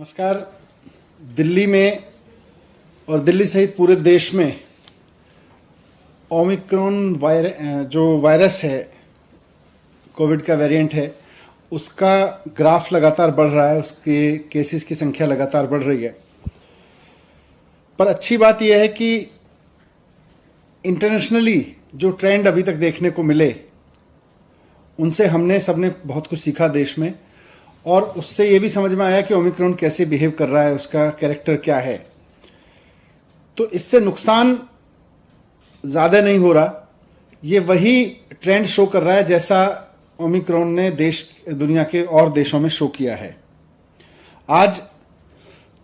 नमस्कार। दिल्ली में और दिल्ली सहित पूरे देश में ओमिक्रॉन जो वायरस है, कोविड का वेरिएंट है, उसका ग्राफ लगातार बढ़ रहा है, उसके केसेस की संख्या लगातार बढ़ रही है। पर अच्छी बात यह है कि इंटरनेशनली जो ट्रेंड अभी तक देखने को मिले, उनसे हमने सबने बहुत कुछ सीखा देश में, और उससे ये भी समझ में आया कि ओमिक्रॉन कैसे बिहेव कर रहा है, उसका कैरेक्टर क्या है। तो इससे नुकसान ज़्यादा नहीं हो रहा, ये वही ट्रेंड शो कर रहा है जैसा ओमिक्रॉन ने दुनिया के और देशों में शो किया है। आज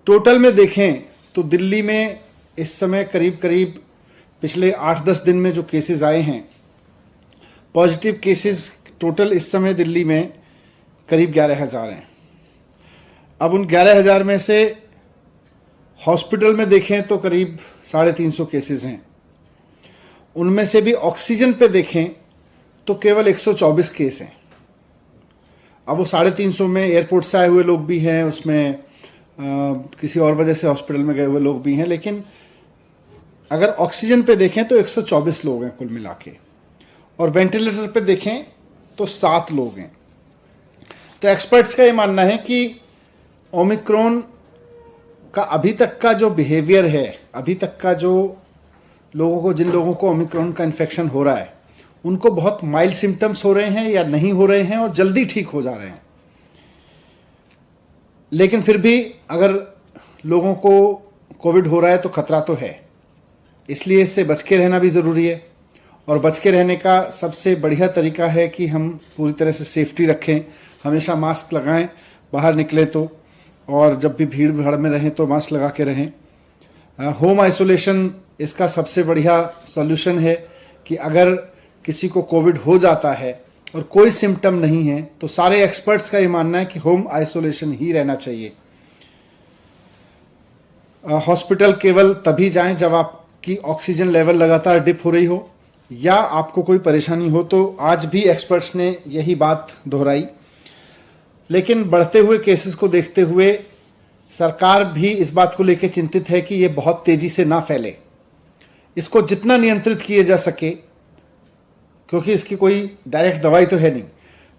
टोटल में देखें तो दिल्ली में इस समय करीब करीब पिछले 8-10 दिन में जो केसेस आए हैं, पॉजिटिव केसेस टोटल इस समय दिल्ली में करीब 11,000 हैं। अब उन 11,000 में से हॉस्पिटल में देखें तो करीब 350 केसेस हैं। उनमें से भी ऑक्सीजन पे देखें तो केवल 124 केस हैं। अब वो 350 में एयरपोर्ट से आए हुए लोग भी हैं, उसमें किसी और वजह से हॉस्पिटल में गए हुए लोग भी हैं, लेकिन अगर ऑक्सीजन पे देखें तो 124 लोग हैं कुल मिला के, और वेंटिलेटर पे देखें तो 7 लोग हैं। तो एक्सपर्ट्स का ये मानना है कि ओमिक्रॉन का अभी तक का जो बिहेवियर है, अभी तक का जो जिन लोगों को ओमिक्रॉन का इन्फेक्शन हो रहा है, उनको बहुत माइल्ड सिम्टम्स हो रहे हैं या नहीं हो रहे हैं और जल्दी ठीक हो जा रहे हैं। लेकिन फिर भी अगर लोगों को कोविड हो रहा है तो खतरा तो है, इसलिए इससे बच के रहना भी ज़रूरी है। और बच के रहने का सबसे बढ़िया तरीका है कि हम पूरी तरह से सेफ्टी रखें, हमेशा मास्क लगाएं बाहर निकलें तो, और जब भी भीड़ भाड़ में रहें तो मास्क लगा के रहें। होम आइसोलेशन इसका सबसे बढ़िया सॉल्यूशन है कि अगर किसी को कोविड हो जाता है और कोई सिम्टम नहीं है तो सारे एक्सपर्ट्स का ये मानना है कि होम आइसोलेशन ही रहना चाहिए। हॉस्पिटल केवल तभी जाएं जब आपकी ऑक्सीजन लेवल लगातार डिप हो रही हो या आपको कोई परेशानी हो, तो आज भी एक्सपर्ट्स ने यही बात दोहराई। लेकिन बढ़ते हुए केसेस को देखते हुए सरकार भी इस बात को लेकर चिंतित है कि ये बहुत तेजी से ना फैले। इसको जितना नियंत्रित किया जा सके, क्योंकि इसकी कोई डायरेक्ट दवाई तो है नहीं,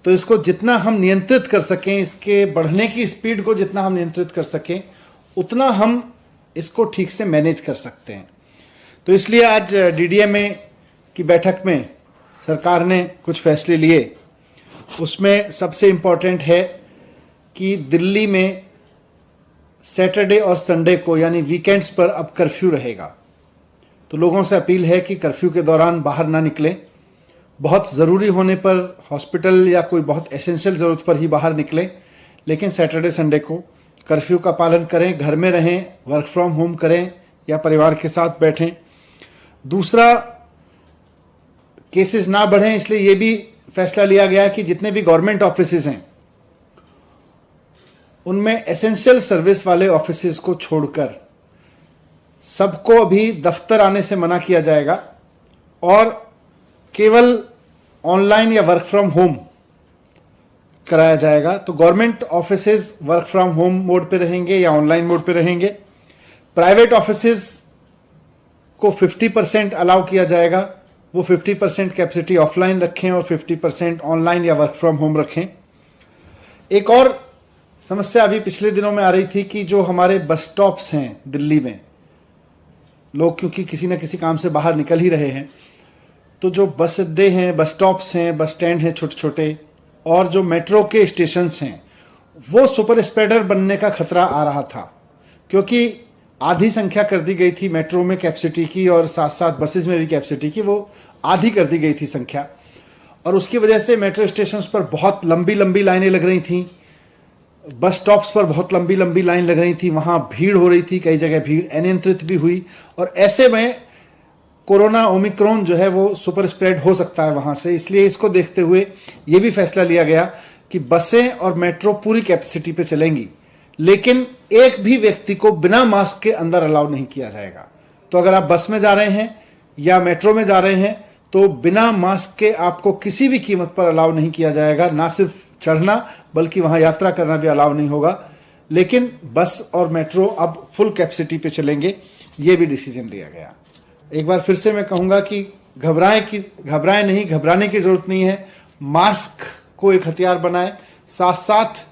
तो इसको जितना हम नियंत्रित कर सकें, इसके बढ़ने की स्पीड को जितना हम नियंत्रित कर सकें, उतना हम इसको ठीक से मैनेज कर सकते हैं। तो इसलिए आज डीडीएमए की बैठक में सरकार ने कुछ फैसले लिए। उसमें सबसे इम्पॉर्टेंट है कि दिल्ली में सैटरडे और संडे को, यानी वीकेंड्स पर अब कर्फ्यू रहेगा। तो लोगों से अपील है कि कर्फ्यू के दौरान बाहर ना निकलें, बहुत ज़रूरी होने पर हॉस्पिटल या कोई बहुत एसेंशियल ज़रूरत पर ही बाहर निकलें, लेकिन सैटरडे संडे को कर्फ्यू का पालन करें, घर में रहें, वर्क फ्रॉम होम करें या परिवार के साथ बैठें। दूसरा, केसेस ना बढ़ें, इसलिए ये भी फैसला लिया गया कि जितने भी गवर्नमेंट ऑफिसेज हैं उनमें एसेंशियल सर्विस वाले ऑफिसेज को छोड़कर सबको अभी दफ्तर आने से मना किया जाएगा और केवल ऑनलाइन या वर्क फ्रॉम होम कराया जाएगा। तो government offices work from home mode पे रहेंगे या ऑनलाइन मोड पे रहेंगे। प्राइवेट ऑफिसेज को 50% अलाउ किया जाएगा, वो 50% कैपेसिटी ऑफलाइन रखें और 50% ऑनलाइन या वर्क फ्रॉम होम रखें। एक और समस्या अभी पिछले दिनों में आ रही थी कि जो हमारे बस स्टॉप्स हैं दिल्ली में, लोग क्योंकि किसी न किसी काम से बाहर निकल ही रहे हैं, तो जो बस अड्डे हैं, बस स्टॉप्स हैं, बस स्टैंड हैं छोटे छोटे, और जो मेट्रो के स्टेशंस हैं, वो सुपर स्प्रेडर बनने का खतरा आ रहा था, क्योंकि आधी संख्या कर दी गई थी मेट्रो में कैपेसिटी की, और साथ साथ बसेस में भी कैपेसिटी की वो आधी कर दी गई थी संख्या, और उसकी वजह से मेट्रो स्टेशंस पर बहुत लंबी लंबी लाइनें लग रही थी, बस स्टॉप्स पर बहुत लंबी लंबी लाइन लग रही थी, वहाँ भीड़ हो रही थी, कई जगह भीड़ अनियंत्रित भी हुई, और ऐसे में कोरोना ओमिक्रॉन जो है वो सुपर स्प्रेड हो सकता है वहाँ से। इसलिए इसको देखते हुए ये भी फैसला लिया गया कि बसें और मेट्रो पूरी कैपेसिटी पे चलेंगी, लेकिन एक भी व्यक्ति को बिना मास्क के अंदर अलाउ नहीं किया जाएगा। तो अगर आप बस में जा रहे हैं या मेट्रो में जा रहे हैं तो बिना मास्क के आपको किसी भी कीमत पर अलाउ नहीं किया जाएगा। ना सिर्फ चढ़ना बल्कि वहां यात्रा करना भी अलाउ नहीं होगा लेकिन बस और मेट्रो अब फुल कैपेसिटी पे चलेंगे, ये भी डिसीजन लिया गया। एक बार फिर से मैं कहूँगा कि घबराएं नहीं, घबराने की ज़रूरत नहीं है। मास्क को एक हथियार बनाएं, साथ साथ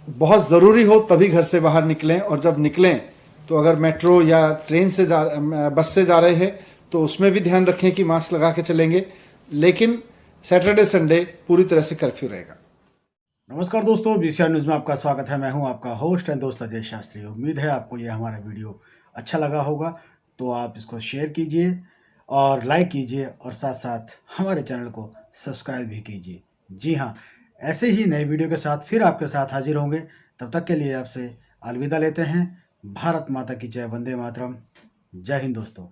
बहुत ज़रूरी हो तभी घर से बाहर निकलें, और जब निकलें तो अगर मेट्रो या ट्रेन से बस से जा रहे हैं तो उसमें भी ध्यान रखें कि मास्क लगा के चलेंगे। लेकिन सैटरडे संडे पूरी तरह से कर्फ्यू रहेगा। नमस्कार दोस्तों, बीसीआर न्यूज़ में आपका स्वागत है। मैं हूं आपका होस्ट एंड दोस्त अजय शास्त्री। उम्मीद है आपको ये हमारा वीडियो अच्छा लगा होगा, तो आप इसको शेयर कीजिए और लाइक कीजिए और साथ साथ हमारे चैनल को सब्सक्राइब भी कीजिए। जी हाँ, ऐसे ही नए वीडियो के साथ फिर आपके साथ हाजिर होंगे। तब तक के लिए आपसे अलविदा लेते हैं। भारत माता की जय, वंदे मातरम। जय हिंद दोस्तों।